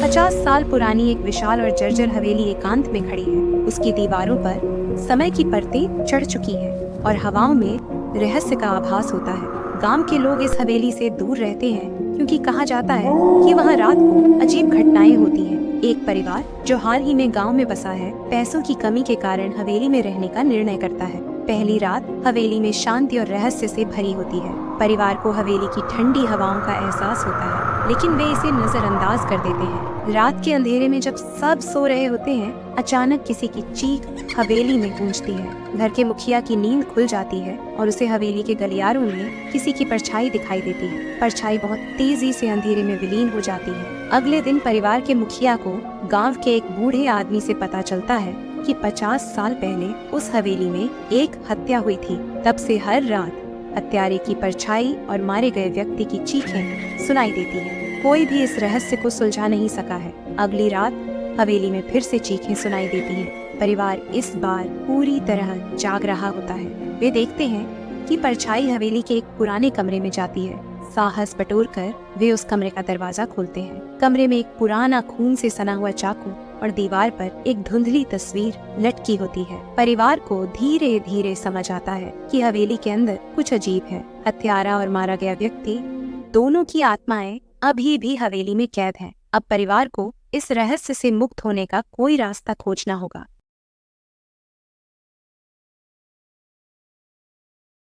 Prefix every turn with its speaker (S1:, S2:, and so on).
S1: 50 साल पुरानी एक विशाल और जर्जर हवेली एकांत में खड़ी है। उसकी दीवारों पर समय की परतें चढ़ चुकी है और हवाओं में रहस्य का आभास होता है। गांव के लोग इस हवेली से दूर रहते हैं क्योंकि कहा जाता है कि वहां रात को अजीब घटनाएं होती हैं। एक परिवार जो हाल ही में गांव में बसा है, पैसों की कमी के कारण हवेली में रहने का निर्णय करता है। पहली रात हवेली में शांति और रहस्य से भरी होती है। परिवार को हवेली की ठंडी हवाओं का एहसास होता है, लेकिन वे इसे नजरअंदाज कर देते हैं। रात के अंधेरे में जब सब सो रहे होते हैं, अचानक किसी की चीख हवेली में गूंजती है। घर के मुखिया की नींद खुल जाती है और उसे हवेली के गलियारों में किसी की परछाई दिखाई देती है। परछाई बहुत तेजी से अंधेरे में विलीन हो जाती है। अगले दिन परिवार के मुखिया को गांव के एक बूढ़े आदमी से पता चलता है कि 50 साल पहले उस हवेली में एक हत्या हुई थी। तब से हर रात हत्यारे की परछाई और मारे गए व्यक्ति की चीखें सुनाई देती है। कोई भी इस रहस्य को सुलझा नहीं सका है। अगली रात हवेली में फिर से चीखें सुनाई देती हैं। परिवार इस बार पूरी तरह जाग रहा होता है। वे देखते हैं कि परछाई हवेली के एक पुराने कमरे में जाती है। साहस बटोरकर वे उस कमरे का दरवाजा खोलते हैं। कमरे में एक पुराना खून से सना हुआ चाकू और दीवार पर एक धुंधली तस्वीर लटकी होती है। परिवार को धीरे धीरे समझ आता है कि हवेली के अंदर कुछ अजीब है। हत्यारा और मारा गया व्यक्ति दोनों की आत्माएं अभी भी हवेली में कैद हैं। अब परिवार को इस रहस्य से मुक्त होने का कोई रास्ता खोजना होगा।